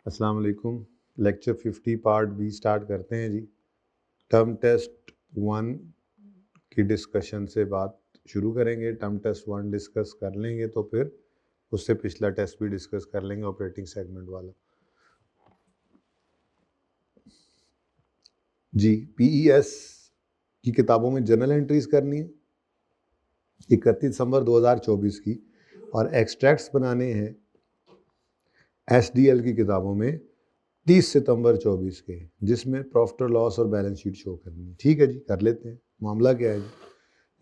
अस्सलाम वालेकुम। Lecture 50 part B start करते हैं जी। टर्म टेस्ट 1 की डिस्कशन से बात शुरू करेंगे। टर्म टेस्ट 1 डिस्कस कर लेंगे तो फिर उससे पिछला टेस्ट भी डिस्कस कर लेंगे, ऑपरेटिंग सेगमेंट वाला जी। पीईएस की किताबों में जर्नल एंट्रीज करनी है 31 दिसंबर 2024 की, और एक्सट्रैक्ट्स बनाने हैं एसडीएल की किताबों में 30 सितंबर 24 के, जिसमें प्रॉफिट और लॉस और बैलेंस शीट शो करनी है। ठीक है जी, कर लेते हैं। मामला क्या है जी?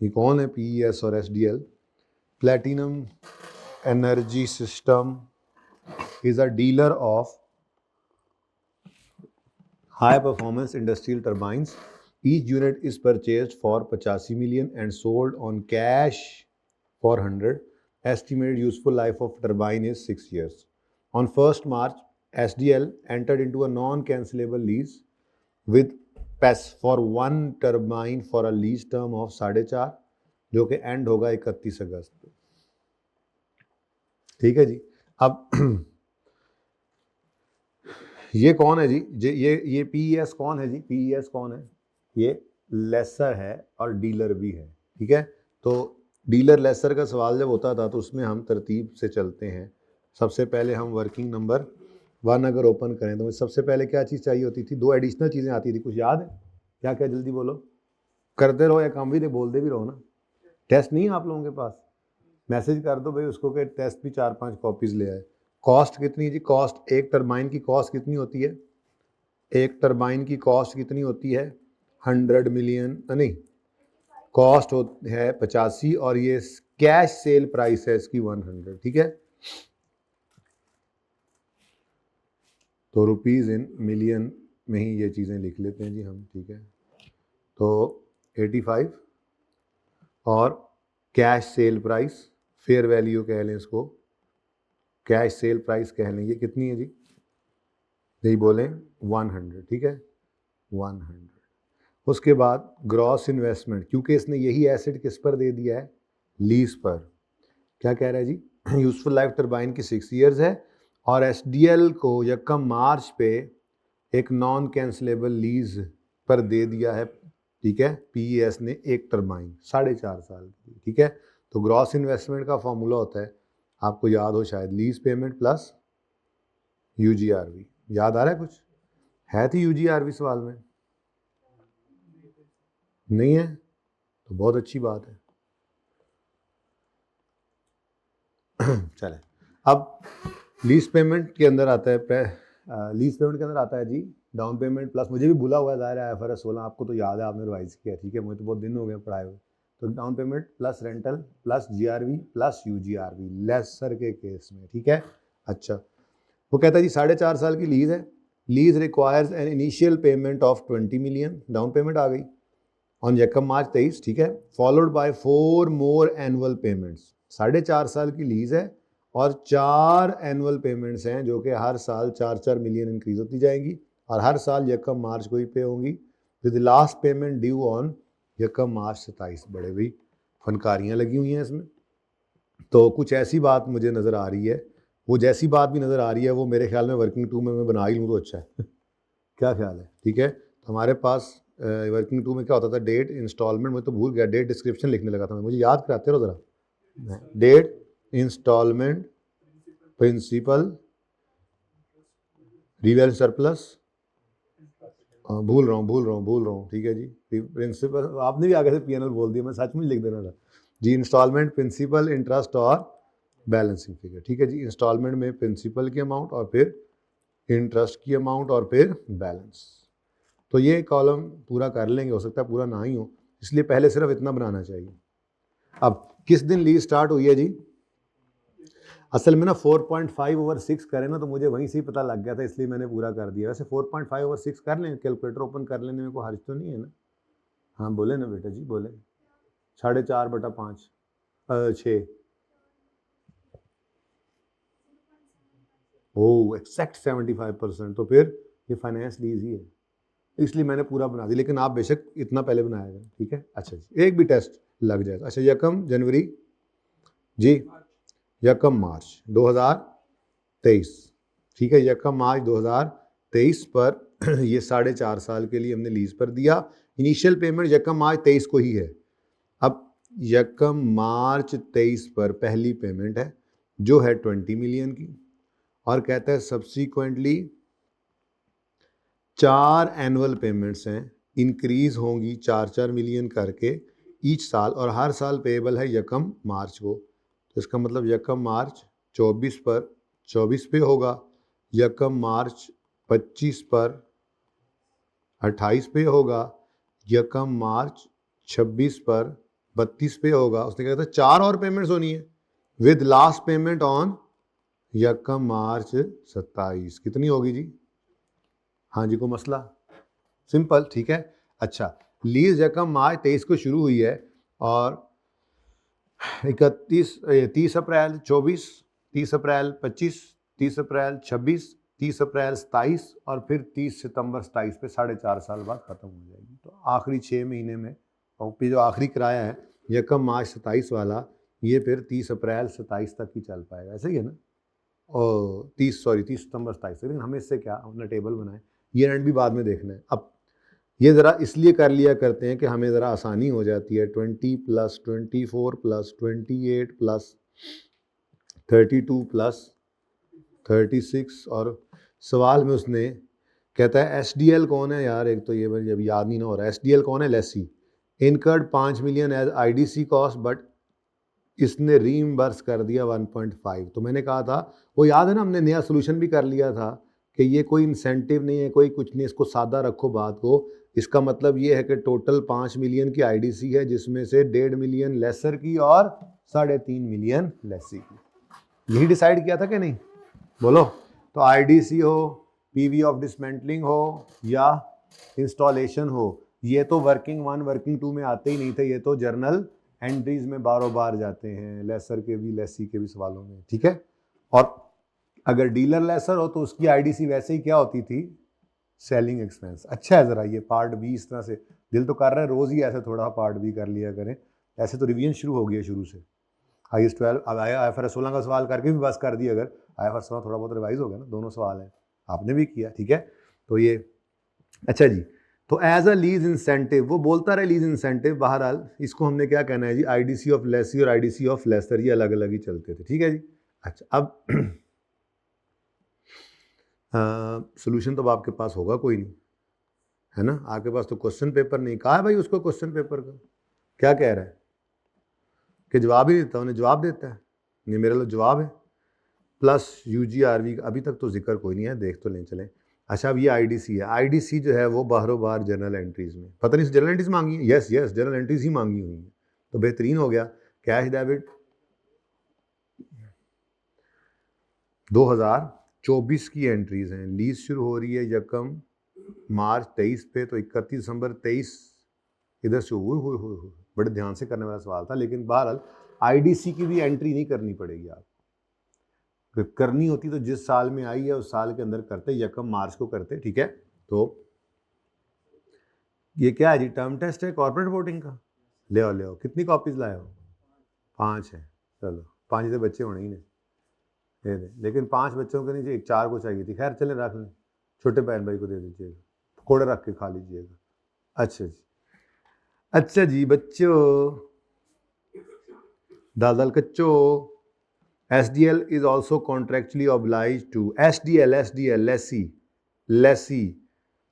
ये कौन है पीईएस और SDL? Platinum energy system is a dealer of high performance industrial turbines. Each unit is purchased for 85 million and sold on cash for 100. Estimated useful life of turbine is 6 years. On 1st March, SDL entered into a non-cancelable lease with PES for one turbine for a lease term of 4.5, जो कि and होगा 31 अगस्त पे। ठीक है जी। अब ये कौन है जी? ये पीईएस कौन है जी? पीईएस कौन है? ये लेसर है और डीलर भी है। ठीक है, तो डीलर लेसर का सवाल जब होता था तो उसमें हम तरतीब से चलते हैं। सबसे पहले हम वर्किंग नंबर 1 अगर ओपन करें तो सबसे पहले क्या चीज़ चाहिए होती थी? 2 एडिशनल चीज़ें आती थी, कुछ याद है? क्या क्या? जल्दी बोलो। करते रहो या काम भी बोलते भी रहो ना। टेस्ट नहीं है आप लोगों के पास? मैसेज कर दो भाई उसको कि टेस्ट भी 4-5 कॉपीज़ ले आए। कॉस्ट कितनी जी? कॉस्ट, एक टरबाइन की कॉस्ट कितनी होती है? एक टरबाइन की कॉस्ट कितनी होती है? 100 मिलियन नहीं, कॉस्ट है 85 और ये कैश सेल प्राइस है इसकी 100। ठीक है, तो रुपीज़ इन मिलियन में ही ये चीज़ें लिख लेते हैं जी हम। ठीक है, तो 85 और cash sale price, fair value कह लें इसको, कैश सेल प्राइस कह लें, ये कितनी है जी? यही बोलें 100। ठीक है, 100। उसके बाद ग्रॉस इन्वेस्टमेंट, क्योंकि इसने यही एसेट किस पर दे दिया है? लीज पर। क्या कह रहा है जी? यूजफुल लाइफ टरबाइन की 6 ईयर्स है और एसडीएल को यकम मार्च पे एक नॉन कैंसलेबल लीज पर दे दिया है। ठीक है, पीईएस ने एक टरबाइन 4.5 साल की। ठीक है, तो ग्रॉस इन्वेस्टमेंट का फॉर्मूला होता है, आपको याद हो शायद, लीज पेमेंट प्लस यूजीआरवी। याद आ रहा है कुछ? है थी यूजीआरवी सवाल में? नहीं है तो बहुत अच्छी बात है। चले, अब लीज पेमेंट के अंदर आता है लीज पेमेंट के अंदर आता है जी डाउन पेमेंट प्लस, मुझे भी भूला हुआ है ज़ाहिर है, IFRS 16 आपको तो याद है, आपने रिवाइज किया। ठीक है, मुझे तो बहुत दिन हो गए पढ़ाए हुए। तो down payment plus rental plus GRV plus UGRV lessor के केस में। ठीक है, अच्छा, वो कहता है जी 4.5 साल की लीज है। Lease requires an initial payment of 20 million, down payment आ गई ऑन यकम मार्च 23। ठीक है, followed by 4 more annual payments. 4.5 साल की लीज है और 4 एनुअल पेमेंट्स हैं जो कि हर साल 4-4 मिलियन इंक्रीज होती जाएंगी और हर साल यकम मार्च को ही पे होंगी, with last payment due on यकम मार्च 27। बड़े भाई फनकारियाँ लगी हुई हैं इसमें। तो कुछ ऐसी बात मुझे नज़र आ रही है, वो जैसी बात भी नज़र आ रही है वो मेरे ख्याल में वर्किंग 2 में मैं बना ही लूँ तो अच्छा है। क्या ख्याल है? ठीक है, तो हमारे पास वर्किंग 2 में क्या होता था? डेट, इंस्टॉलमेंट, मैं तो भूल गया, डेट डिस्क्रिप्शन लिखने लगा था मैं, मुझे याद कराते रहो ज़रा। डेट, इंस्टॉलमेंट, प्रिंसिपल, रिवेल सरप्लस, भूल रहा हूँ। ठीक है जी, प्रिंसिपल, आपने भी आगे से पीएनएल बोल दिया, मैं सच में लिख देना था जी। इंस्टॉलमेंट, प्रिंसिपल, इंटरेस्ट और बैलेंसिंग फिगर। ठीक है जी, इंस्टॉलमेंट में प्रिंसिपल की अमाउंट और फिर इंटरेस्ट की अमाउंट और फिर बैलेंस। तो ये कॉलम पूरा कर लेंगे, हो सकता है पूरा ना ही हो, इसलिए पहले सिर्फ इतना बनाना चाहिए। अब किस दिन लीज स्टार्ट हुई है जी? असल में ना 4.5/6 करें ना तो मुझे वहीं से ही पता लग गया था, इसलिए मैंने पूरा कर दिया। वैसे 4.5/6 कर लें, कैलकुलेटर ओपन कर लेने में कोई हर्ज तो नहीं है ना? हाँ बोले ना बेटा जी, बोले। 4.5/5 6। ओह एक्सैक्ट 75%, तो फिर ये फाइनेंस लीज ही है, इसलिए मैंने पूरा बना दिया, लेकिन आप बेशक इतना पहले बनाएगा। ठीक है, अच्छा जी, एक भी टेस्ट लग जाए। अच्छा, यकम जनवरी जी, यकम मार्च 2023, ठीक है, यकम मार्च 2023 पर ये 4.5 साल के लिए हमने लीज पर दिया। इनिशियल पेमेंट यकम मार्च 23 को ही है। अब यकम मार्च 23 पर पहली पेमेंट है जो है 20 मिलियन की, और कहता है सब्सिक्वेंटली 4 एनुअल पेमेंट्स हैं, इंक्रीज होंगी 4-4 मिलियन करके ईच साल, और हर साल पेएबल है यकम मार्च को। तो इसका मतलब यकम मार्च 24 पर 24 पे होगा, यकम मार्च 25 पर 28 पे होगा, यकम मार्च 26 पर 32 पे होगा। उसने कहा था 4 और पेमेंट्स होनी है विद लास्ट पेमेंट ऑन यकम मार्च 27। कितनी होगी जी? हाँ जी, को मसला? सिंपल, ठीक है। अच्छा, लीज यकम मार्च 23 को शुरू हुई है और 30 अप्रैल 24, 30 अप्रैल 25, 30 अप्रैल 26, 30 अप्रैल 27 और फिर 30 सितंबर 27 पे 4.5 साल बाद ख़त्म हो जाएगी। तो आखिरी 6 महीने में, और फिर जो आखिरी किराया है यकम मार्च 27 वाला, ये फिर 30 अप्रैल 27 तक ही चल पाएगा। ऐसे ही है ना? और 30 सितंबर 27। लेकिन हमें इससे क्या, अपना टेबल बनाए, ये एंड भी बाद में देखना है। अब ये ज़रा इसलिए कर लिया करते हैं कि हमें ज़रा आसानी हो जाती है। 20 + 24 + 28 + 32 + 36, और सवाल में उसने कहता है SDL कौन है यार? एक तो ये मुझे अभी याद नहीं ना हो रहा है। SDL कौन है? Lessee incurred 5 million as IDC cost, but इसने रीइंबर्स कर दिया 1.5। तो मैंने कहा था, वो याद है ना, हमने नया सोल्यूशन भी कर लिया था कि ये कोई इंसेंटिव नहीं है, कोई कुछ नहीं, इसको सादा रखो बात को। इसका मतलब ये है कि टोटल 5 मिलियन की IDC है, जिसमें से 1.5 मिलियन लेसर की और 3.5 मिलियन लेसी की। यही डिसाइड किया था कि नहीं? बोलो। तो IDC हो, PV ऑफ डिसमेंटलिंग हो या इंस्टॉलेशन हो, ये तो वर्किंग 1 वर्किंग 2 में आते ही नहीं थे, ये तो जर्नल एंट्रीज में बारों बार जाते हैं, लेसर के भी लेसी के भी सवालों में, ठीक है। और अगर डीलर लेसर हो तो उसकी IDC वैसे ही क्या होती थी? Selling expense. अच्छा है, ज़रा ये पार्ट बी इस तरह से दिल तो कर रहा है रोज़ ही ऐसे थोड़ा पार्ट बी कर लिया करें। ऐसे तो रिवीजन शुरू हो गया शुरू से। IAS 12 अब आया, IFRS 16 का सवाल करके भी बस कर दिया। अगर IFRS 16 थोड़ा बहुत रिवाइज हो गया ना, दोनों सवाल हैं, आपने भी किया, ठीक है। तो ये अच्छा जी, तो एज अ लीज इंसेंटिव, वो बोलता रहे लीज इंसेंटिव, बहरहाल इसको हमने क्या कहना है जी? IDC ऑफ लेसी और IDC ऑफ लेसर, ये अलग अलग ही चलते थे, ठीक है जी। अच्छा, अब सोल्यूशन तो आपके पास होगा कोई नहीं, है ना? आपके पास तो क्वेश्चन पेपर नहीं। कहा है भाई उसको क्वेश्चन पेपर का? क्या कह रहा है कि जवाब ही देता? उन्हें जवाब देता है, नहीं मेरे लिए जवाब है प्लस UGRV का अभी तक तो जिक्र कोई नहीं है, देख तो लें चलें। अच्छा, अब ये IDC है। IDC जो है वो बाहरों बार जनरल एंट्रीज में, पता नहीं जनरल एंट्रीज मांगी है। यस जनरल एंट्रीज ही मांगी हुई है, तो बेहतरीन हो गया। कैश डेबिट 2024 की एंट्रीज हैं। लीज शुरू हो रही है यकम मार्च 23 पे, तो 31 दिसंबर 23 इधर से हुए बड़े ध्यान से करने वाला सवाल था। लेकिन बहरहाल IDC की भी एंट्री नहीं करनी पड़ेगी आप, करनी होती तो जिस साल में आई है उस साल के अंदर करते, यकम मार्च को करते, ठीक है। तो ये क्या है जी? टर्म टेस्ट है कॉर्पोरेट रिपोर्टिंग का। ले आओ, कितनी कॉपीज लाए हो? 5 है। चलो 5 से बच्चे होने ही नहीं, दे दे। लेकिन 5 बच्चों के नहीं, 4 को चाहिए थी। खैर चले, रख लें, छोटे बहन भाई को दे दीजिएगा, पकौड़े रख के खा लीजिएगा। अच्छा जी बच्चों, दाल दाल कच्चो। SDL is also contractually obliged to SDL Lesi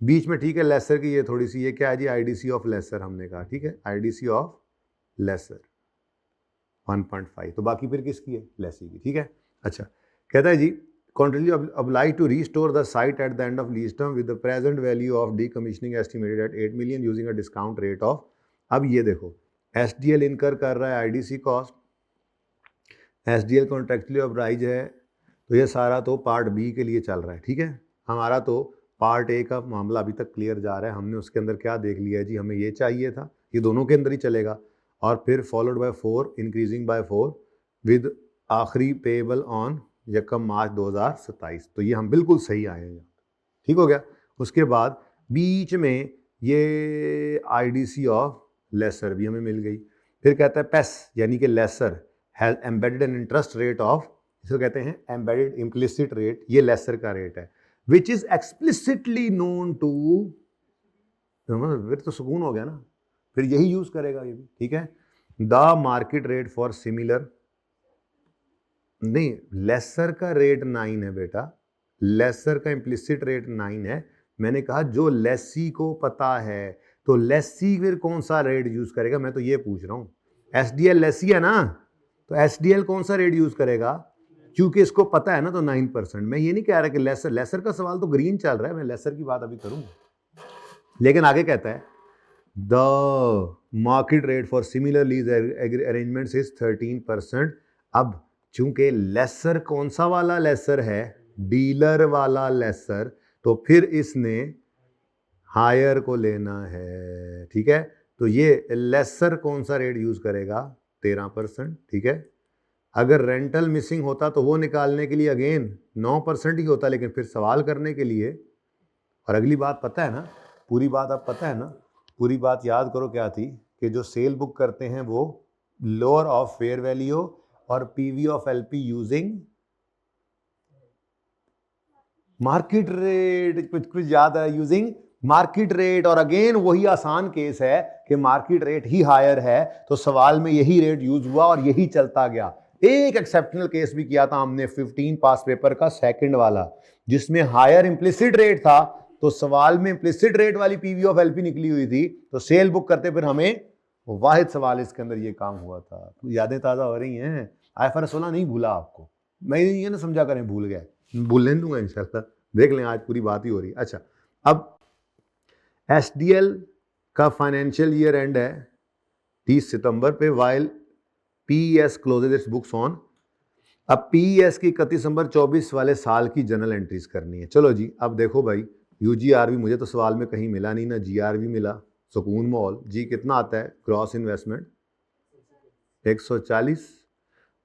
बीच में, ठीक है। लेसर की ये थोड़ी सी, ये क्या है जी? IDC ऑफ लेसर हमने कहा, ठीक है। IDC ऑफ लेसर 1.5, तो बाकी फिर किसकी है? लेसी की, ठीक है। अच्छा, कहता है जी contractually obliged to restore the site at the end of lease term with the present value of decommissioning estimated at 8 million using a discount rate of। अब ये देखो, SDL इनकर कर रहा है IDC cost, SDL contractually oblige है, तो ये सारा तो पार्ट बी के लिए चल रहा है, ठीक है। हमारा तो पार्ट ए का मामला अभी तक क्लियर जा रहा है। हमने उसके अंदर क्या देख लिया है जी? हमें ये चाहिए था, ये दोनों के अंदर ही चलेगा, और फिर followed by 4 increasing by 4 with आखिरी पेएबल ऑन यकम मार्च 2027। तो ये हम बिल्कुल सही आए हैं, ठीक हो गया। उसके बाद बीच में ये IDC ऑफ लेसर भी हमें मिल गई। फिर कहता है पेस यानी कि lessor has embedded an interest rate of इसको कहते हैं एम्बेडेड इम्प्लिसिट रेट, ये लेसर का रेट है, which is explicitly known to, फिर तो सुकून हो गया ना, फिर यही यूज करेगा ये भी, ठीक है। The market rate for similar, नहीं लेसर का रेट 9 है बेटा, लेसर का इम्प्लिसिट रेट 9 है। मैंने कहा जो लेसी को पता है, तो लेसी फिर कौन सा रेट यूज करेगा, मैं तो ये पूछ रहा हूँ। एसडीएल लेसी है ना, तो एसडीएल कौन सा रेट यूज करेगा, क्योंकि इसको पता है ना, तो 9%। मैं ये नहीं कह रहा कि लेसर, लेसर का सवाल तो ग्रीन चल रहा है, मैं लेसर की बात अभी करूँ, लेकिन आगे कहता है the market rate for similar lease arrangements is 13%। अब चूंकि लेसर कौन सा वाला लेसर है, डीलर वाला लेसर, तो फिर इसने हायर को लेना है, ठीक है। तो ये लेसर कौन सा रेट यूज करेगा, 13%, ठीक है। अगर रेंटल मिसिंग होता तो वो निकालने के लिए अगेन 9% ही होता, लेकिन फिर सवाल करने के लिए, और अगली बात पता है ना, पूरी बात अब पता है ना, पूरी बात याद करो क्या थी, कि जो सेल बुक करते हैं वो लोअर ऑफ फेयर वैल्यू और PV of LP using market rate, कुछ याद है, यूजिंग मार्केट रेट। और अगेन वही आसान केस है कि मार्केट रेट ही हायर है, तो सवाल में यही रेट यूज हुआ और यही चलता गया। एक एक्सेप्शनल केस भी किया था हमने 15 पास पेपर का, सेकंड वाला, जिसमें हायर इंप्लिसिट रेट था, तो सवाल में इंप्लिसिट रेट वाली पीवी ऑफ एलपी निकली हुई थी, तो सेल बुक करते फिर हमें वाहिद सवाल इसके अंदर ये काम हुआ था। यादें ताजा हो रही हैं, IFRS 16 नहीं भूला आपको, मैं ये ना समझा करें भूल गए, भूलने दूंगा इंशाल्लाह, देख लें, आज पूरी बात ही हो रही। अच्छा, अब एसडीएल का फाइनेंशियल ईयर एंड है 30 सितंबर पे, while PES closes its books on. अब पीईएस की 31 दिसंबर 24 वाले साल की जनरल एंट्रीज करनी है। चलो जी, अब देखो भाई, यूजीआरवी मुझे तो सवाल में कहीं मिला नहीं, ना जीआरवी मिला, सुकून मॉल जी कितना आता है, क्रॉस इन्वेस्टमेंट 140,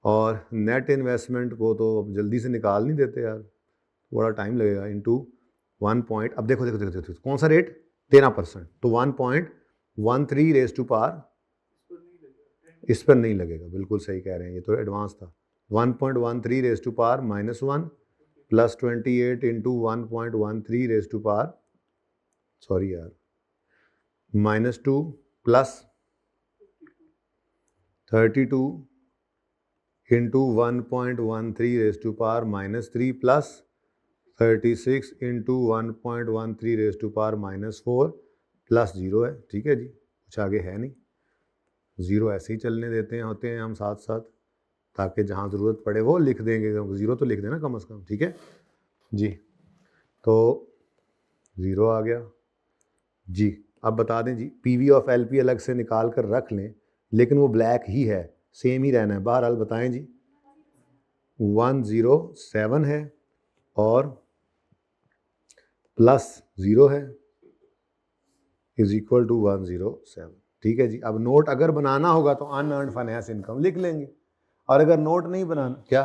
और नेट इन्वेस्टमेंट को तो अब जल्दी से निकाल नहीं देते यार, थोड़ा टाइम लगेगा, इनटू 1 पॉइंट, अब देखो देखो देखो, देखो कौन सा रेट, 13%, तो 1.13 रेज टू पार, इस पर नहीं लगेगा, बिल्कुल सही कह रहे हैं, ये तो एडवांस था। 1.13 raise to power -1 plus 28 into 1.13 raise to power, sorry यार, -2 plus 32 into 1.13 raise to power -3 plus 36 into 1.13 raise to power -4 plus 0 है, ठीक है जी, कुछ आगे है नहीं, 0 ऐसे ही चलने देते हैं, होते हैं हम साथ साथ, ताकि जहाँ ज़रूरत पड़े वो लिख देंगे, 0 तो लिख देना कम से कम, ठीक है जी। तो 0 आ गया जी। अब बता दें जी, पीवी ऑफ एलपी अलग से निकाल कर रख लें, लेकिन वो ब्लैक ही है, सेम ही रहना है, बहरहाल बताएं जी। 107 है और प्लस 0 है, इज इक्वल टू 107, ठीक है जी। अब नोट अगर बनाना होगा तो अनअर्न्ड फाइनेंस इनकम लिख लेंगे, और अगर नोट नहीं बनाना, क्या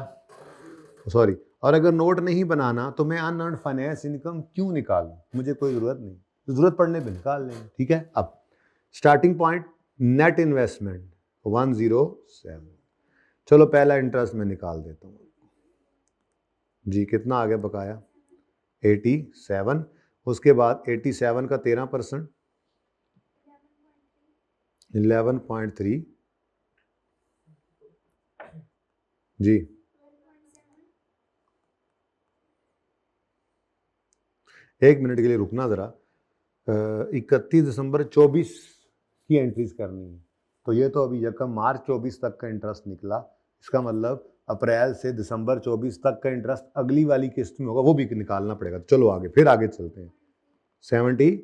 सॉरी, और अगर नोट नहीं बनाना तो मैं अनअर्न्ड फाइनेंस इनकम क्यों निकालूं, मुझे कोई ज़रूरत नहीं, तो ज़रूरत पड़ने पे निकाल लेंगे, ठीक है। अब स्टार्टिंग पॉइंट नेट इन्वेस्टमेंट 107, चलो पहला इंटरेस्ट मैं निकाल देता हूँ जी, कितना आ गया बकाया 87, उसके बाद 87 का 13% 11.3 जी, एक मिनट के लिए रुकना ज़रा, 31 दिसंबर 24 की एंट्रीज करनी है, तो ये तो अभी यकम मार्च 24 तक का इंटरेस्ट निकला, इसका मतलब अप्रैल से दिसंबर 24 तक का इंटरेस्ट अगली वाली किस्त में होगा, वो भी निकालना पड़ेगा। चलो आगे, फिर आगे चलते हैं, 70,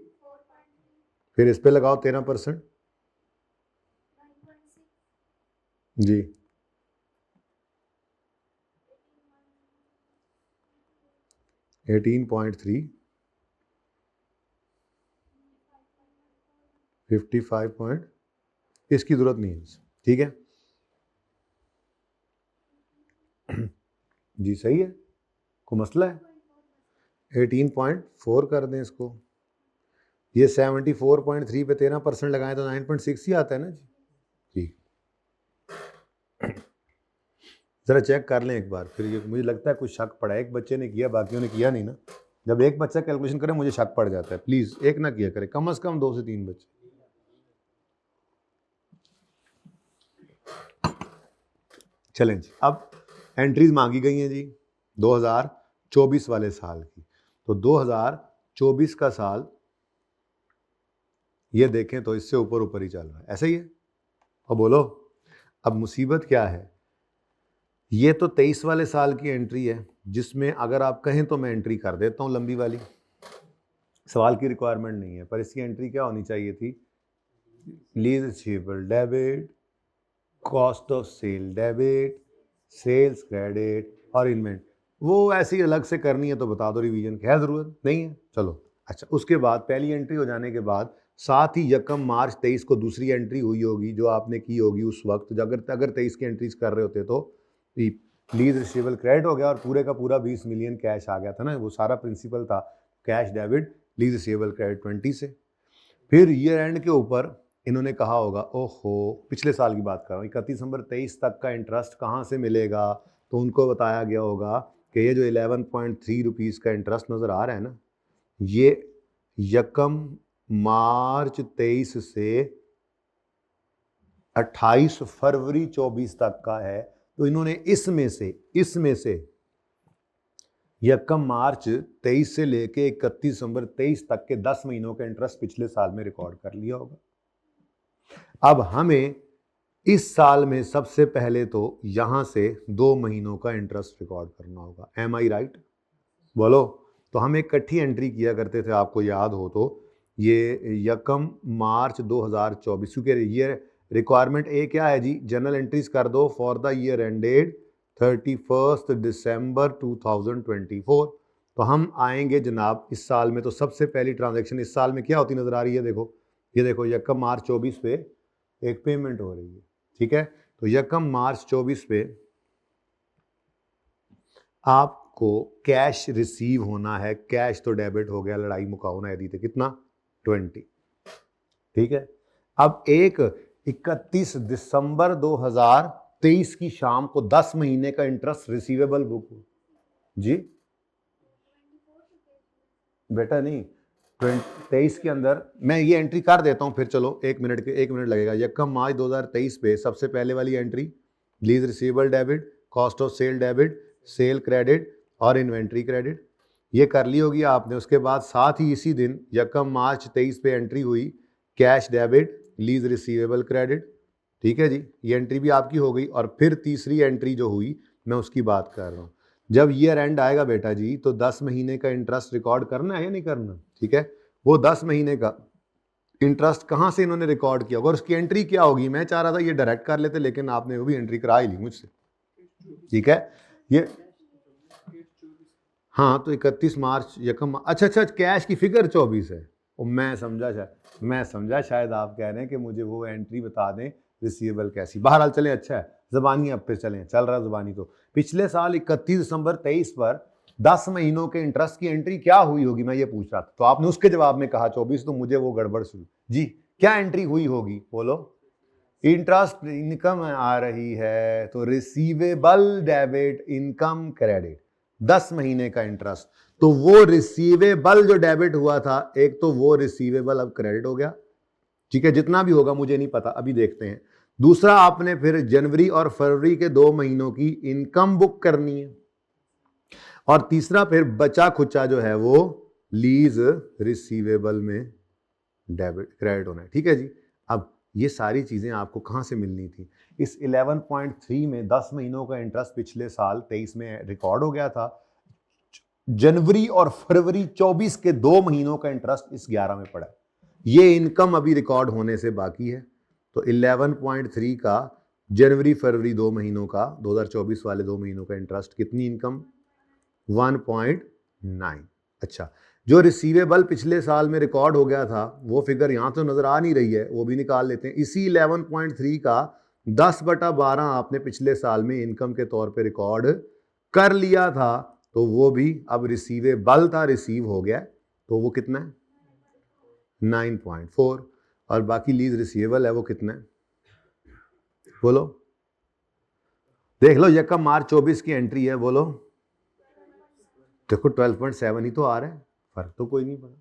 फिर इस पे लगाओ 13% जी, 18.3, 55 पॉइंट, इसकी जरूरत नहीं है, ठीक है जी, सही है, कोई मसला है, 18.4 कर दें इसको, ये 74.3 पे 13% लगाएं तो 9.6 ही आता है ना जी, ज़रा चेक कर लें एक बार फिर। ये मुझे लगता है कुछ शक पड़ा है, एक बच्चे ने किया बाकियों ने किया नहीं ना। जब एक बच्चा कैलकुलेशन करे मुझे शक पड़ जाता है। प्लीज़ एक ना किया करे, कम से कम 2 से 3 बच्चे। चलें जी, अब एंट्रीज मांगी गई हैं जी 2024 वाले साल की। तो 2024 का साल ये देखें तो इससे ऊपर ऊपर ही चल रहा है, ऐसा ही है। और बोलो अब मुसीबत क्या है, ये तो 23 वाले साल की एंट्री है, जिसमें अगर आप कहें तो मैं एंट्री कर देता हूं लंबी वाली, सवाल की रिक्वायरमेंट नहीं है, पर इसकी एंट्री क्या होनी चाहिए थी, lease receivable debit, cost of sale debit, sales credit और इन्वेंट। वो ऐसी अलग से करनी है तो बता दो, रिवीजन की है ज़रूरत नहीं है। चलो अच्छा, उसके बाद पहली एंट्री हो जाने के बाद साथ ही 1 मार्च 23 को दूसरी एंट्री हुई होगी जो आपने की होगी उस वक्त। अगर 23 की एंट्रीज कर रहे होते तो लीज रिसीवेबल क्रेडिट हो गया और पूरे का पूरा 20 मिलियन कैश आ गया था ना। वो सारा प्रिंसिपल था cash debit lease receivable credit 20 से। फिर ईयर एंड के ऊपर इन्होंने कहा होगा, ओहो पिछले साल की बात कर रहा हूँ, 31 दिसंबर 23 तक का इंटरेस्ट कहाँ से मिलेगा, तो उनको बताया गया होगा कि ये जो 11.3 रुपीज़ का इंटरेस्ट नज़र आ रहा है ना, ये 1 मार्च 23 से 28 फरवरी 24 तक का है। तो इन्होंने इसमें से 1 मार्च 23 से लेके 31 दिसंबर 23 तक के 10 महीनों का इंटरेस्ट पिछले साल में रिकॉर्ड कर लिया होगा। अब हमें इस साल में सबसे पहले तो यहां से 2 महीनों का इंटरेस्ट रिकॉर्ड करना होगा। एम आई राइट? बोलो। तो हम एक इकट्ठी एंट्री किया करते थे, आपको याद हो तो, ये 1 मार्च 2024, क्योंकि ये रिक्वायरमेंट ए क्या है जी, जनरल एंट्रीज कर दो फॉर द ईयर एंडेड 31 दिसंबर 2024। तो हम आएंगे जनाब इस साल में, तो सबसे पहली ट्रांजैक्शन इस साल में क्या होती नजर आ रही है, देखो ये देखो 1 मार्च 24 पे एक पेमेंट हो रही है, ठीक है। तो 1 मार्च 24 पे आपको कैश रिसीव होना है। कैश तो डेबिट हो गया, लड़ाई मुकाओ ना यदि थे, कितना 20, ठीक है। अब 31 दिसंबर 2023 की शाम को 10 महीने का इंटरेस्ट रिसीवेबल बुक जी, बेटा नहीं 23 के अंदर मैं ये एंट्री कर देता हूं, फिर चलो 1 मिनट लगेगा। 1 मार्च 2023 पे सबसे पहले वाली entry lease receivable debit, cost of sale debit, sale credit और इन्वेंट्री क्रेडिट, ये कर ली होगी आपने। उसके बाद साथ ही इसी दिन 1 मार्च 23 पे एंट्री हुई cash debit, lease receivable credit, ठीक है जी, ये एंट्री भी आपकी हो गई। और फिर तीसरी एंट्री जो हुई मैं उसकी बात कर रहा हूँ। जब ईयर एंड आएगा बेटा जी तो 10 महीने का इंटरेस्ट रिकॉर्ड करना है या नहीं करना, ठीक है। वो 10 महीने का इंटरेस्ट कहाँ से इन्होंने रिकॉर्ड किया होगा और उसकी एंट्री क्या होगी। मैं चाह रहा था ये डायरेक्ट कर लेते, लेकिन आपने वो भी एंट्री करा ही ली मुझसे, ठीक है। ये हाँ, तो 31 मार्च अच्छा कैश की फिगर 24 है। और मैं समझा शायद आप कह रहे हैं कि मुझे वो एंट्री बता दें रिसीवेबल कैसी। बहरहाल चलें, अच्छा है ज़बानी, अब फिर चल रहा ज़बानी। तो पिछले साल 31 दिसंबर 23 पर 10 महीनों के इंटरेस्ट की एंट्री क्या हुई होगी, मैं ये पूछ रहा था। तो आपने उसके जवाब में कहा 24, तो मुझे वो गड़बड़ सुनी जी। क्या एंट्री हुई होगी बोलो? इंटरेस्ट इनकम आ रही है तो रिसीवेबल डेबिट इनकम क्रेडिट, 10 महीने का इंटरेस्ट। तो वो रिसीवेबल जो डेबिट हुआ था, एक तो वो रिसीवेबल अब क्रेडिट हो गया, ठीक है। जितना भी होगा मुझे नहीं पता, अभी देखते हैं। दूसरा, आपने फिर जनवरी और फरवरी के 2 महीनों की इनकम बुक करनी है। और तीसरा, फिर बचा खुचा जो है वो लीज रिसीवेबल में डेबिट क्रेडिट होना है, ठीक है जी। अब ये सारी चीजें आपको कहां से मिलनी थी? इस 11.3 में 10 महीनों का इंटरेस्ट पिछले साल 23 में रिकॉर्ड हो गया था। जनवरी और फरवरी 24 के 2 महीनों का इंटरेस्ट इस 11 में पड़ा है। ये इनकम अभी रिकॉर्ड होने से बाकी है। तो 11.3 का जनवरी फरवरी 2 महीनों का, 2024 वाले 2 महीनों का इंटरेस्ट, कितनी इनकम? 1.9। अच्छा, जो रिसीवेबल पिछले साल में रिकॉर्ड हो गया था वो फिगर यहां तो नजर आ नहीं रही है, वो भी निकाल लेते हैं। इसी 11.3 का 10/12 आपने पिछले साल में इनकम के तौर पे रिकॉर्ड कर लिया था, तो वो भी अब रिसीवेबल था, रिसीव हो गया। तो वो कितना है? 9.4। और बाकी लीज रिसीवेबल है वो कितना है बोलो? देख लो यकम मार्च 24 की एंट्री है, बोलो। देखो 12.7 ही तो आ रहा है, फर्क तो कोई नहीं पड़ा।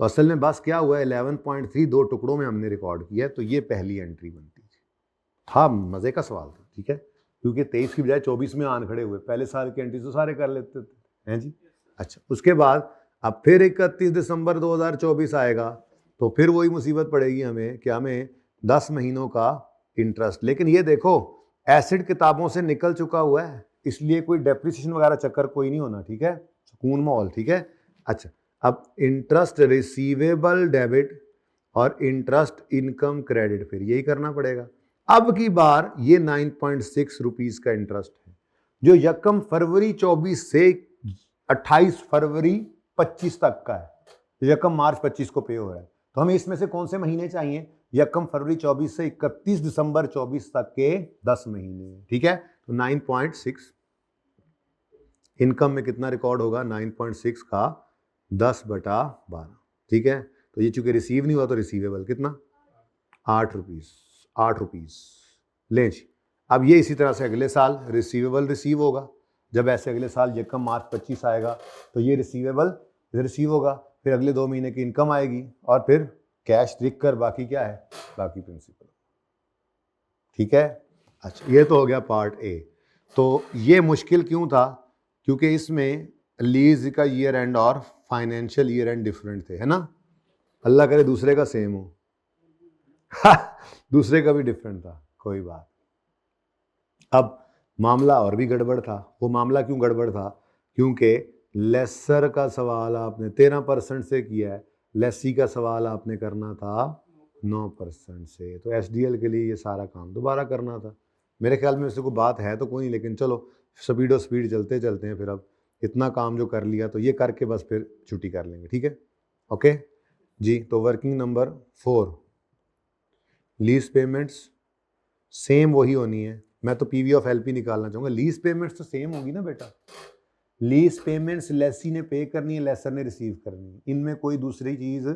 तो असल में बस क्या हुआ है, 11.3 दो टुकड़ों में हमने रिकॉर्ड किया है, तो ये पहली एंट्री बनती है। हाँ मजे का सवाल था, ठीक है, क्योंकि 23 की बजाय 24 में आन खड़े हुए, पहले साल की एंट्री तो सारे कर लेते थे, हैं जी। अच्छा, उसके बाद अब फिर 31 दिसंबर 2024 आएगा, तो फिर वही मुसीबत पड़ेगी हमें कि हमें 10 महीनों का इंटरेस्ट। लेकिन ये देखो एसिड किताबों से निकल चुका हुआ है, इसलिए कोई डेप्रिसिएशन वगैरह चक्कर कोई नहीं होना, ठीक है, सुकून माहौल, ठीक है। अच्छा, अब इंटरेस्ट रिसीवेबल डेबिट और इंटरेस्ट इनकम क्रेडिट, फिर यही करना पड़ेगा। अब की बार ये 9.6 रुपीज का इंटरेस्ट है, जो यकम फरवरी 24 से 28 फरवरी 25 तक का है, यकम मार्च 25 को पे हो रहा है। तो हमें इसमें से कौन से महीने चाहिए, यकम फरवरी 24 से 31 दिसंबर 24 तक के 10 महीने, ठीक है। तो 9.6 इनकम में कितना रिकॉर्ड होगा, 9.6 का 10/12, ठीक है। तो ये चूंकि रिसीव नहीं हुआ तो रिसीवेबल कितना, 8 रुपीज ले जी। अब ये इसी तरह से अगले साल रिसीवेबल रिसीव होगा, जब ऐसे अगले साल यकम मार्च 25 आएगा तो ये रिसीवेबल रिसीव होगा, फिर अगले 2 महीने की इनकम आएगी और फिर कैश लिख कर बाकी क्या है, बाकी प्रिंसिपल, ठीक है। अच्छा, ये तो हो गया पार्ट ए। तो ये मुश्किल क्यों था, क्योंकि इसमें लीज का ईयर एंड और फाइनेंशियल ईयर एंड डिफरेंट थे, है ना। अल्लाह करे दूसरे का सेम हो दूसरे का भी डिफरेंट था, कोई बात। अब मामला और भी गड़बड़ था। वो मामला क्यों गड़बड़ था, क्योंकि लेसर का सवाल आपने 13% से किया है, लेसी का सवाल आपने करना था 9% से, तो एसडीएल के लिए ये सारा काम दोबारा करना था। मेरे ख्याल में इससे कोई बात है तो कोई नहीं, लेकिन चलो स्पीड चलते चलते हैं, फिर अब इतना काम जो कर लिया तो ये करके बस फिर छुट्टी कर लेंगे, ठीक है, ओके जी। तो working number 4, lease payments same वही होनी है। मैं तो पीवी ऑफ एलपी निकालना चाहूँगा, लीज पेमेंट्स तो सेम होगी ना बेटा, लीज पेमेंट्स लेसी ने पे करनी है, लेसर ने रिसीव करनी है, इनमें कोई दूसरी चीज़,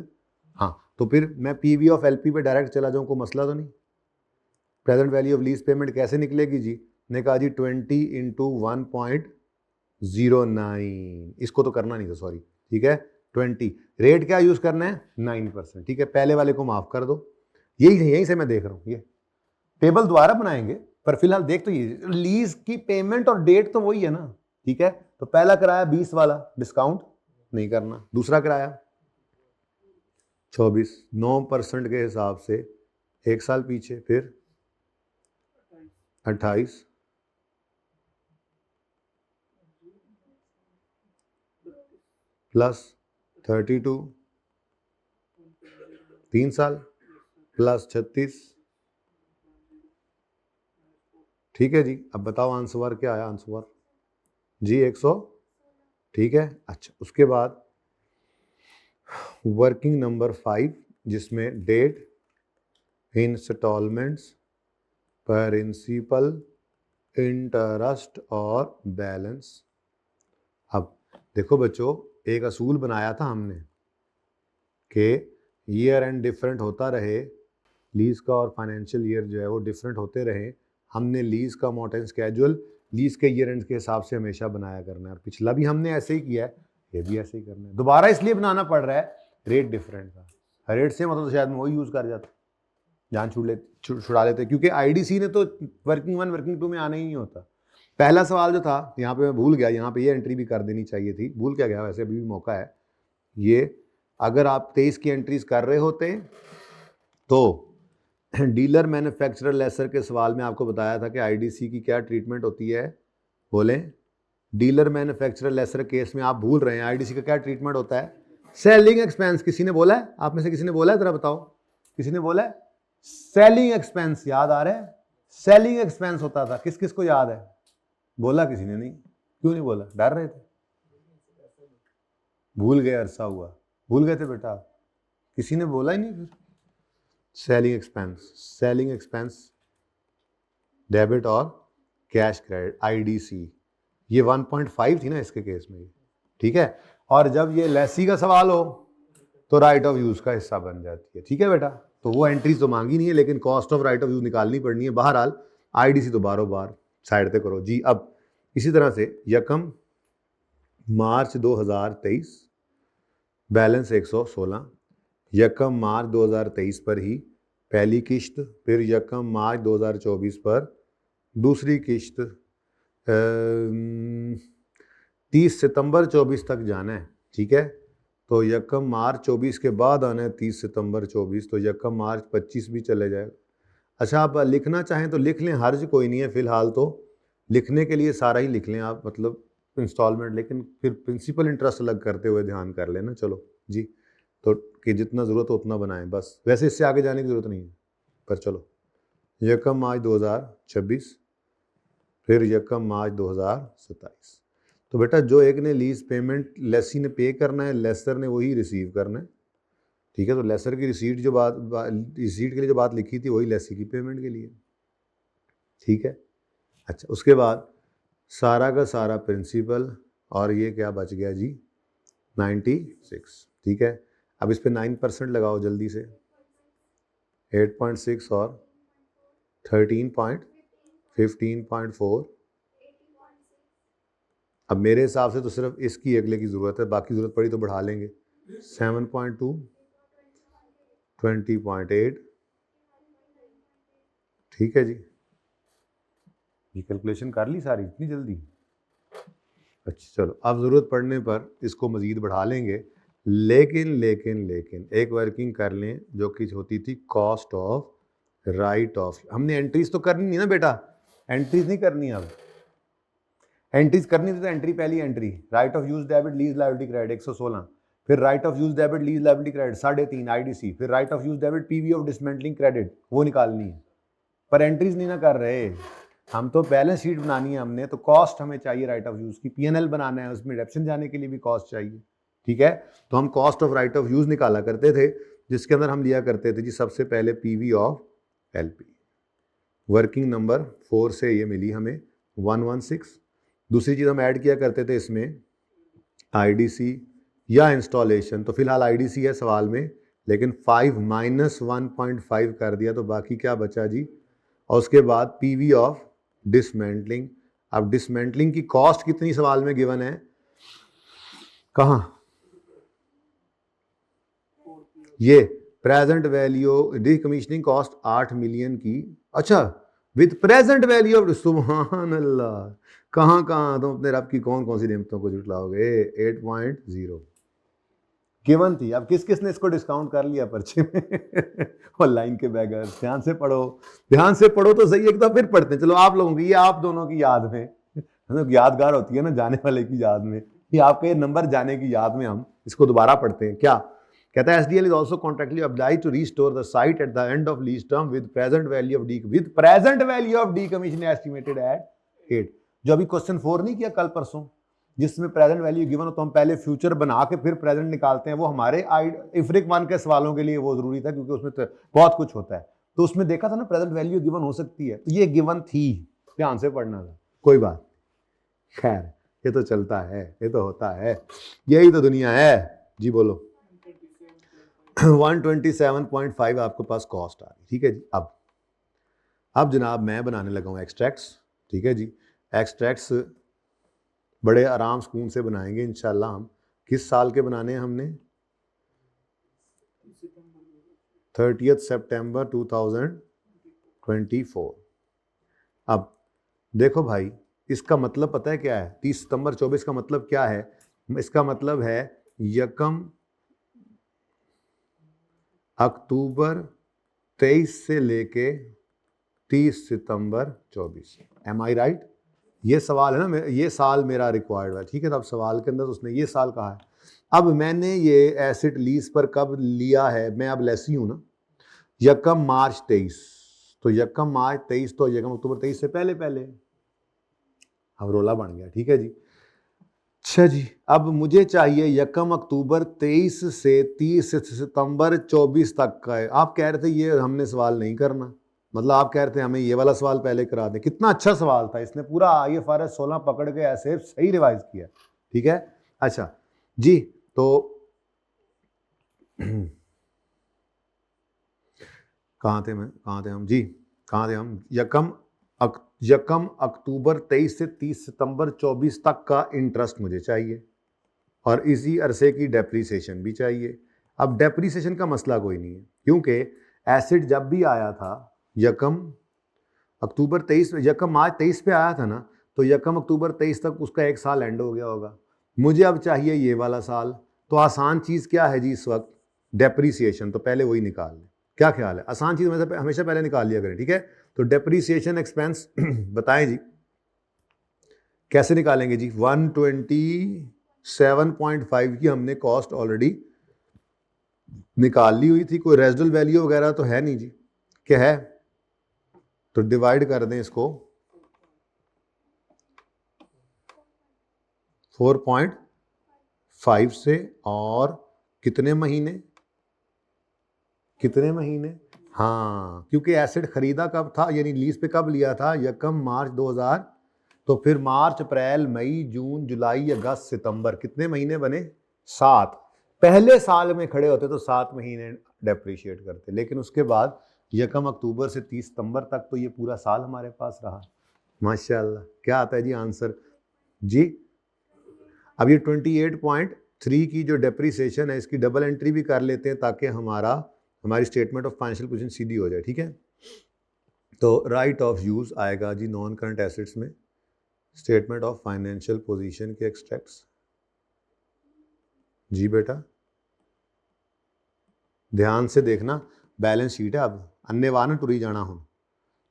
हाँ। तो फिर मैं पीवी ऑफ एलपी पे डायरेक्ट चला जाऊँ, कोई मसला तो नहीं। Present value of lease payment कैसे निकलेगी जी, ने कहा जी 20 × 1.09, इसको तो करना नहीं था, सॉरी, ठीक है। 20 रेट क्या यूज़ करना है, 9%, ठीक है। पहले वाले को माफ़ कर दो, यही से मैं देख रहा हूँ, ये टेबल दोबारा बनाएंगे, पर फिलहाल देख तो ये लीज की पेमेंट और डेट तो वही है ना, ठीक है। तो पहला किराया 20 वाला डिस्काउंट नहीं करना, दूसरा किराया 24 9% के हिसाब से 1 साल पीछे, फिर 28 प्लस 32 3 साल प्लस 36, ठीक है जी। अब बताओ आंसर क्या आया, आंसर जी 100, ठीक है। अच्छा, उसके बाद वर्किंग नंबर 5, जिसमें डेट, इंस्टॉलमेंट्स, प्रिंसिपल, इंटरेस्ट और बैलेंस। अब देखो बच्चों, एक असूल बनाया था हमने कि ईयर एंड डिफरेंट होता रहे, लीज का और फाइनेंशियल ईयर जो है वो डिफरेंट होते रहे। हमने लीज का अमाउंट एंड स्केड्यूल लीज के ईयर एंड के हिसाब से हमेशा बनाया करना है, और पिछला भी हमने ऐसे ही किया है, ये भी ऐसे ही करना है। दोबारा इसलिए बनाना पड़ रहा है, रेट डिफरेंट था, रेट से मतलब तो शायद मैं वही यूज़ कर जाता, जान छुड़ा लेते, क्योंकि आईडीसी ने तो वर्किंग 1 वर्किंग 2 में आना ही नहीं होता। पहला सवाल जो था यहाँ पे मैं भूल गया, यहाँ पे ये एंट्री भी कर देनी चाहिए थी, भूल क्या गया, वैसे अभी भी मौका है। ये अगर आप 23 की एंट्रीज कर रहे होते तो डीलर मैन्युफैक्चरर लेसर के सवाल में आपको बताया था कि आईडीसी की क्या ट्रीटमेंट होती है, बोले। डीलर मैन्युफैक्चरर लेसर केस में आप भूल रहे हैं, आईडीसी का क्या ट्रीटमेंट होता है, सेलिंग एक्सपेंस। किसी ने बोला है, आप में से किसी ने बोला है, जरा बताओ, किसी ने बोला है सेलिंग एक्सपेंस, याद आ रहा है, सेलिंग एक्सपेंस होता था, किस किस को याद है, बोला किसी ने नहीं, क्यों नहीं बोला, डर रहे थे, भूल गए, अरसा हुआ, भूल गए थे बेटा, किसी ने बोला ही नहीं। फिर सेलिंग एक्सपेंस डेबिट और कैश क्रेडिट, आईडीसी, ये 1.5 थी ना इसके केस में, ठीक है। और जब ये लेसी का सवाल हो तो राइट ऑफ यूज का हिस्सा बन जाती है, ठीक है बेटा। तो वो एंट्रीज तो मांगी नहीं है, लेकिन cost of right of use निकालनी पड़नी है। बहरहाल आईडीसी तो बारों बार साइड पे करो जी। अब इसी तरह से यकम मार्च 2023 बैलेंस 116, यकम मार्च 2023 पर ही पहली किश्त, फिर यकम मार्च 2024 पर दूसरी किश्त, 30 सितंबर 24 तक जाना है, ठीक है। तो यकम मार्च 24 के बाद आना है 30 सितंबर 24, तो यकम मार्च 25 भी चले जाएगा। अच्छा, आप लिखना चाहें तो लिख लें, हर्ज कोई नहीं है, फिलहाल तो लिखने के लिए सारा ही लिख लें आप, मतलब इंस्टॉलमेंट, लेकिन फिर प्रिंसिपल इंटरेस्ट अलग करते हुए ध्यान कर लेना। चलो जी, तो कि जितना ज़रूरत हो उतना बनाएं बस, वैसे इससे आगे जाने की ज़रूरत नहीं है, पर चलो। यकम मार्च 2026, फिर यकम मार्च 2027। तो बेटा जो एक ने लीज पेमेंट लेसी ने पे करना है, लेसर ने वही रिसीव करना है, ठीक है। तो लेसर की रिसीट जो रिसीट के लिए जो बात लिखी थी वही लेसी की पेमेंट के लिए, ठीक है। अच्छा, उसके बाद सारा का सारा प्रिंसिपल, और ये क्या बच गया जी 96, ठीक है। अब इस पे 9% लगाओ जल्दी से, 8.6 और 15.4। अब मेरे हिसाब से तो सिर्फ इसकी अगले की ज़रूरत है, बाकी ज़रूरत पड़ी तो बढ़ा लेंगे। 7.2, 20.8, ठीक है जी। ये कैलकुलेशन कर ली सारी इतनी जल्दी? अच्छा चलो, अब ज़रूरत पड़ने पर इसको मज़ीद बढ़ा लेंगे, लेकिन एक वर्किंग कर लें जो कि होती थी कॉस्ट ऑफ राइट ऑफ। हमने एंट्रीज तो करनी नहीं ना बेटा, एंट्रीज नहीं करनी। अब एंट्रीज करनी थी तो एंट्री, पहली entry right of use debit lease liability credit 116, फिर right of use debit lease liability credit 3.5 IDC, फिर right of use debit PV of dismantling credit वो निकालनी है। पर एंट्रीज नहीं ना कर रहे हम, तो बैलेंस शीट बनानी है हमने, तो कॉस्ट हमें चाहिए राइट ऑफ यूज की, पीएनएल बनाना है, उसमें डेप्शन जाने के लिए भी कॉस्ट चाहिए, ठीक है। तो हम cost of right of use निकाला करते थे, जिसके अंदर हम लिया करते थे जी सबसे पहले PV of LP, working number 4 से ये मिली हमें 116। दूसरी चीज़ हम ऐड किया करते थे इसमें आईडीसी या इंस्टॉलेशन, तो फिलहाल आईडीसी है सवाल में, लेकिन 5 माइनस 1.5 कर दिया, तो बाकी क्या बचा जी। और उसके बाद पीवी ऑफ डिसमेंटलिंग। अब डिसमेंटलिंग की कॉस्ट कितनी सवाल में गिवन है, कहाँ ये present value decommissioning cost 8 million की। अच्छा, विद प्रेजेंट वैल्यू ऑफ, सुभान अल्लाह, कहाँ तुम अपने रब की कौन सी नेमतों को जुटलाओगे। 8.0 गिवन थी। अब किस किसने इसको डिस्काउंट कर लिया पर्चे में और लाइन के बैगर, ध्यान से पढ़ो तो सही, एक दफा फिर पढ़ते हैं। चलो आप लोगों की, ये आप दोनों की याद में यादगार होती है ना, जाने वाले की याद में, ये आपके नंबर जाने की याद में हम इसको दोबारा पढ़ते हैं। क्या कहता है, SDL is also contractually obliged to restore the site at the end of lease term with present value of decommission estimated at 8। जो अभी क्वेश्चन 4 नहीं किया कल परसों, जिसमें प्रेजेंट वैल्यू गिवन हो, तो हम पहले फ्यूचर बना के फिर प्रेजेंट निकालते हैं। वो हमारे इफ्रिक 1 के सवालों के लिए वो जरूरी था, क्योंकि उसमें तो बहुत कुछ होता है। तो उसमें देखा था ना प्रेजेंट वैल्यू गिवन हो सकती है, तो ये गिवन थी, ध्यान से पढ़ना था, कोई बात खैर, ये तो चलता है, ये तो होता है, यही तो दुनिया है जी। बोलो 127.5 आपके पास कॉस्ट आ रही, ठीक है जी। अब जनाब मैं बनाने लगा हूँ एक्सट्रैक्ट्स, ठीक है जी। एक्सट्रैक्ट्स बड़े आराम सुकून से बनाएंगे इंशाल्लाह हम। किस साल के बनाने हैं हमने, 30 सितंबर 2024। अब देखो भाई, इसका मतलब पता है क्या है, 30 सितंबर 24 का मतलब क्या है, इसका मतलब है यकम अक्टूबर 23 से लेके 30 सितंबर 24। एम आई राइट? ये सवाल है ना, ये साल मेरा रिक्वायर्ड है, ठीक है। तो अब सवाल के अंदर उसने ये साल कहा है। अब मैंने ये एसेट लीज पर कब लिया है, मैं अब लेसी हूं ना, यकम मार्च 23, तो यकम मार्च 23 तो यकम अक्टूबर 23 से पहले अब रोला बन गया, ठीक है जी। अच्छा जी, अब मुझे चाहिए यकम अक्टूबर 23 से 30 सितंबर 24 तक का है। आप कह रहे थे ये हमने सवाल नहीं करना, मतलब आप कह रहे थे हमें ये वाला सवाल पहले करा दें। कितना अच्छा सवाल था, इसने पूरा IFRS 16 पकड़ के ऐसे सही रिवाइज किया, ठीक है। अच्छा जी, तो कहाँ थे हम जी, कहाँ थे हम, यकम यकम अक्टूबर 23 से 30 सितंबर 24 तक का इंटरेस्ट मुझे चाहिए और इसी अरसे की डेप्रीसिएशन भी चाहिए। अब डेप्रीसिएशन का मसला कोई नहीं है, क्योंकि एसिड जब भी आया था यकम अक्टूबर 23, यकम मार्च 23 पे आया था ना, तो यकम अक्टूबर 23 तक उसका एक साल एंड हो गया होगा। मुझे अब चाहिए ये वाला साल, तो आसान चीज़ क्या है जी इस वक्त? डेप्रीसिएशन। तो पहले वही निकाल लें। क्या ख्याल है? आसान चीज़ हमेशा पहले निकाल लिया करें, ठीक है? तो डेप्रीसिएशन एक्सपेंस बताएं जी, कैसे निकालेंगे जी? 127.5 की हमने कॉस्ट ऑलरेडी निकाल ली हुई थी, कोई रेजिडुअल वैल्यू वगैरह तो है नहीं जी, क्या है? तो डिवाइड कर दें इसको 4.5 से, और कितने महीने? हाँ, क्योंकि एसिड खरीदा कब था, यानी लीज पे कब लिया था? यकम मार्च 2000। तो फिर मार्च, अप्रैल, मई, जून, जुलाई, अगस्त, सितंबर, कितने महीने बने? 7। पहले साल में खड़े होते तो 7 महीने डेप्रिशिएट करते, लेकिन उसके बाद यकम अक्टूबर से 30 सितंबर तक तो ये पूरा साल हमारे पास रहा। माशाल्लाह। क्या आता है जी आंसर जी? अब ये 28.3 की जो डेप्रिसिएशन है, इसकी डबल एंट्री भी कर लेते हैं ताकि हमारी स्टेटमेंट ऑफ फाइनेंशियल पोजीशन सीधी हो जाए, ठीक है? तो राइट ऑफ यूज आएगा जी नॉन करंट एसेट्स में, स्टेटमेंट ऑफ फाइनेंशियल पोजीशन के एक्सट्रैक्ट्स। जी बेटा ध्यान से देखना, बैलेंस शीट है, अब अन्यवान टुरी जाना हम।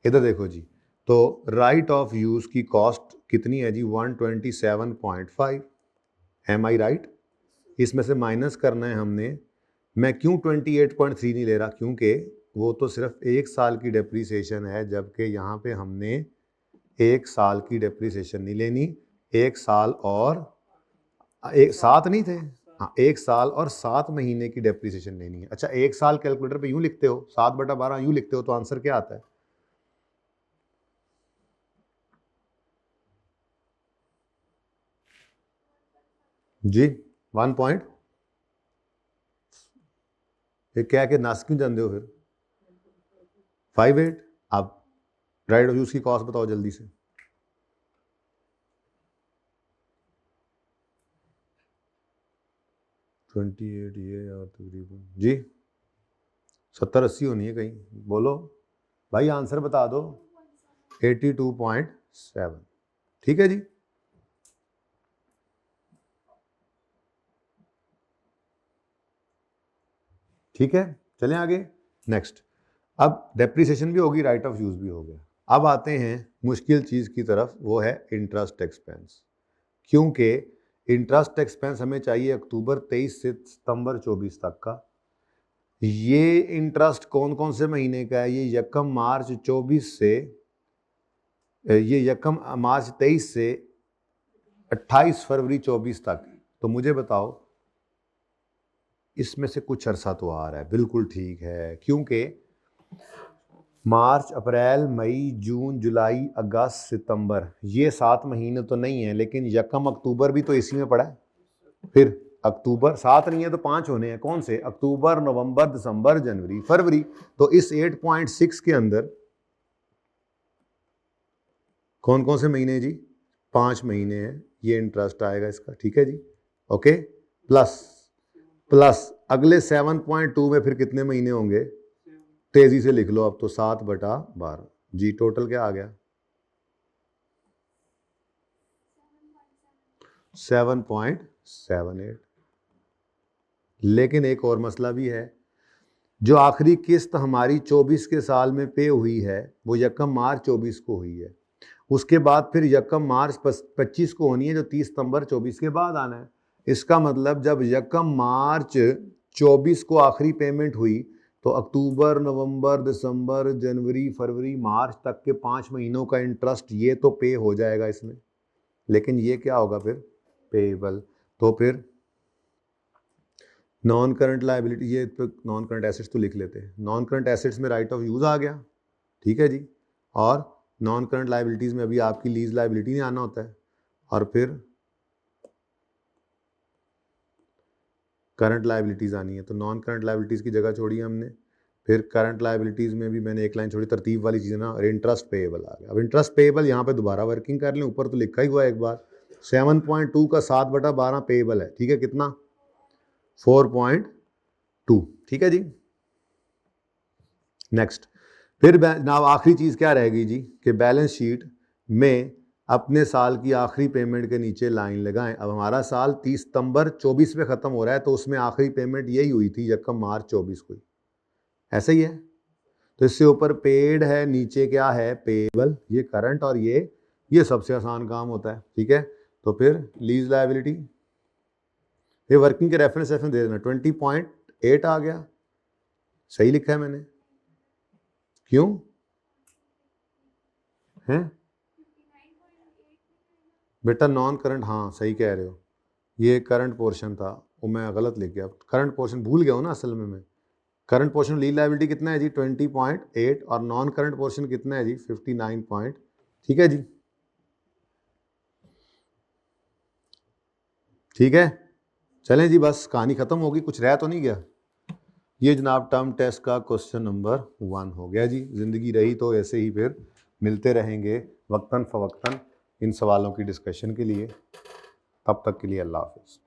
इधर देखो जी, तो राइट ऑफ यूज की कॉस्ट कितनी है जी? 127.5। एम आई राइट? इसमें से माइनस करना है हमने। मैं क्यों 28.3 नहीं ले रहा? क्योंकि वो तो सिर्फ एक साल की डेप्रीसिएशन है, जबकि यहाँ पे हमने एक साल की डेप्रीसिएशन नहीं लेनी, एक साल और एक 7 नहीं थे, हाँ, एक साल और 7 महीने की डेप्रीसिएशन लेनी है। अच्छा, एक साल कैलकुलेटर पे यूं लिखते हो, 7/12 यूं लिखते हो, तो आंसर क्या आता है जी? 1 पॉइंट ये क्या के नास क्यों जानते हो फिर? 58। आप राइट ऑफ यूज की कॉस्ट बताओ जल्दी से। 28 ये और तकरीबन जी 70-80 होनी है कहीं, बोलो भाई, आंसर बता दो। 82.7, ठीक है जी। ठीक है, चलें आगे। नेक्स्ट, अब डेप्रिसिएशन भी होगी, राइट ऑफ यूज भी हो गया। अब आते हैं मुश्किल चीज की तरफ, वो है इंटरेस्ट एक्सपेंस। क्योंकि इंटरेस्ट एक्सपेंस हमें चाहिए अक्टूबर 23 से सितंबर 24 तक का। ये इंटरेस्ट कौन कौन से महीने का है? ये यकम मार्च 24 से, ये यकम मार्च 23 से 28 फरवरी 24 तक। तो मुझे बताओ, इसमें से कुछ अरसा तो आ रहा है, बिल्कुल ठीक है, क्योंकि मार्च, अप्रैल, मई, जून, जुलाई, अगस्त, सितंबर, ये 7 महीने तो नहीं है, लेकिन यकम अक्टूबर भी तो इसी में पड़ा है। फिर अक्टूबर 7 नहीं है तो 5 होने हैं, कौन से? अक्टूबर, नवंबर, दिसंबर, जनवरी, फरवरी। तो इस 8.6 के अंदर कौन कौन से महीने जी? 5 महीने हैं, ये इंटरेस्ट आएगा इसका, ठीक है जी, ओके। प्लस प्लस अगले 7.2 में फिर कितने महीने होंगे? तेजी से लिख लो अब तो, 7/12 जी। टोटल क्या आ गया? 7.78। लेकिन एक और मसला भी है, जो आखिरी किस्त हमारी 24 के साल में पे हुई है, वो यकम मार्च 24 को हुई है। उसके बाद फिर यकम मार्च 25 को होनी है, जो 30 सितंबर 24 के बाद आना है। इसका मतलब जब यकम मार्च 24 को आखिरी पेमेंट हुई, तो अक्टूबर, नवंबर, दिसंबर, जनवरी, फरवरी, मार्च तक के 5 महीनों का इंटरेस्ट ये तो पे हो जाएगा इसमें, लेकिन ये क्या होगा फिर? पेएबल। तो फिर नॉन करंट लायबिलिटी, ये तो नॉन करंट एसेट्स तो लिख लेते हैं। नॉन करंट एसेट्स में राइट ऑफ यूज आ गया, ठीक है जी। और नॉन करंट लायबिलिटीज में अभी आपकी लीज लायबिलिटी नहीं आना होता है, और फिर करंट लायबिलिटीज आनी है। तो नॉन करंट लायबिलिटीज की जगह छोड़ी हमने फिर करंट लायबिलिटीज़ में भी मैंने एक लाइन छोड़ी, तरतीब वाली चीज़ ना, और इंटरेस्ट पेएबल आ गया। अब इंटरेस्ट पेएबल यहाँ पे दोबारा वर्किंग कर लें, ऊपर तो लिखा ही हुआ है एक बार, 7.2 का 7/12 पेएबल है, ठीक है, कितना 4.2, ठीक है जी। नेक्स्ट, फिर जनाब आखिरी चीज़ क्या रहेगी जी कि बैलेंस शीट में अपने साल की आखिरी पेमेंट के नीचे लाइन लगाएं। अब हमारा साल 30 सितंबर 24 में ख़त्म हो रहा है, तो उसमें आखिरी पेमेंट यही हुई थी 1 मार्च 24 को, ऐसा ही है। तो इससे ऊपर पेड है, नीचे क्या है पेएबल, ये करंट, और ये सबसे आसान काम होता है, ठीक है। तो फिर लीज लायबिलिटी, ये वर्किंग के रेफरेंस दे देना, 20.8 आ गया, सही लिखा है मैंने, क्यों है बेटा, नॉन करंट, हाँ सही कह रहे हो, ये करंट पोर्शन था, वो मैं गलत लिख गया, करंट पोर्शन भूल गया हूँ ना असल में मैं। करंट पोर्शन लीज लायबिलिटी कितना है जी 20.8, और नॉन करंट पोर्शन कितना है जी 59. ठीक है जी, ठीक है, चलें जी, बस कहानी ख़त्म होगी, कुछ रह तो नहीं गया। ये जनाब टर्म टेस्ट का क्वेश्चन नंबर 1 हो गया जी। ज़िंदगी रही तो ऐसे ही फिर मिलते रहेंगे वक्तन फ़वक्तन इन सवालों की डिस्कशन के लिए। तब तक के लिए अल्लाह हाफ़िज़।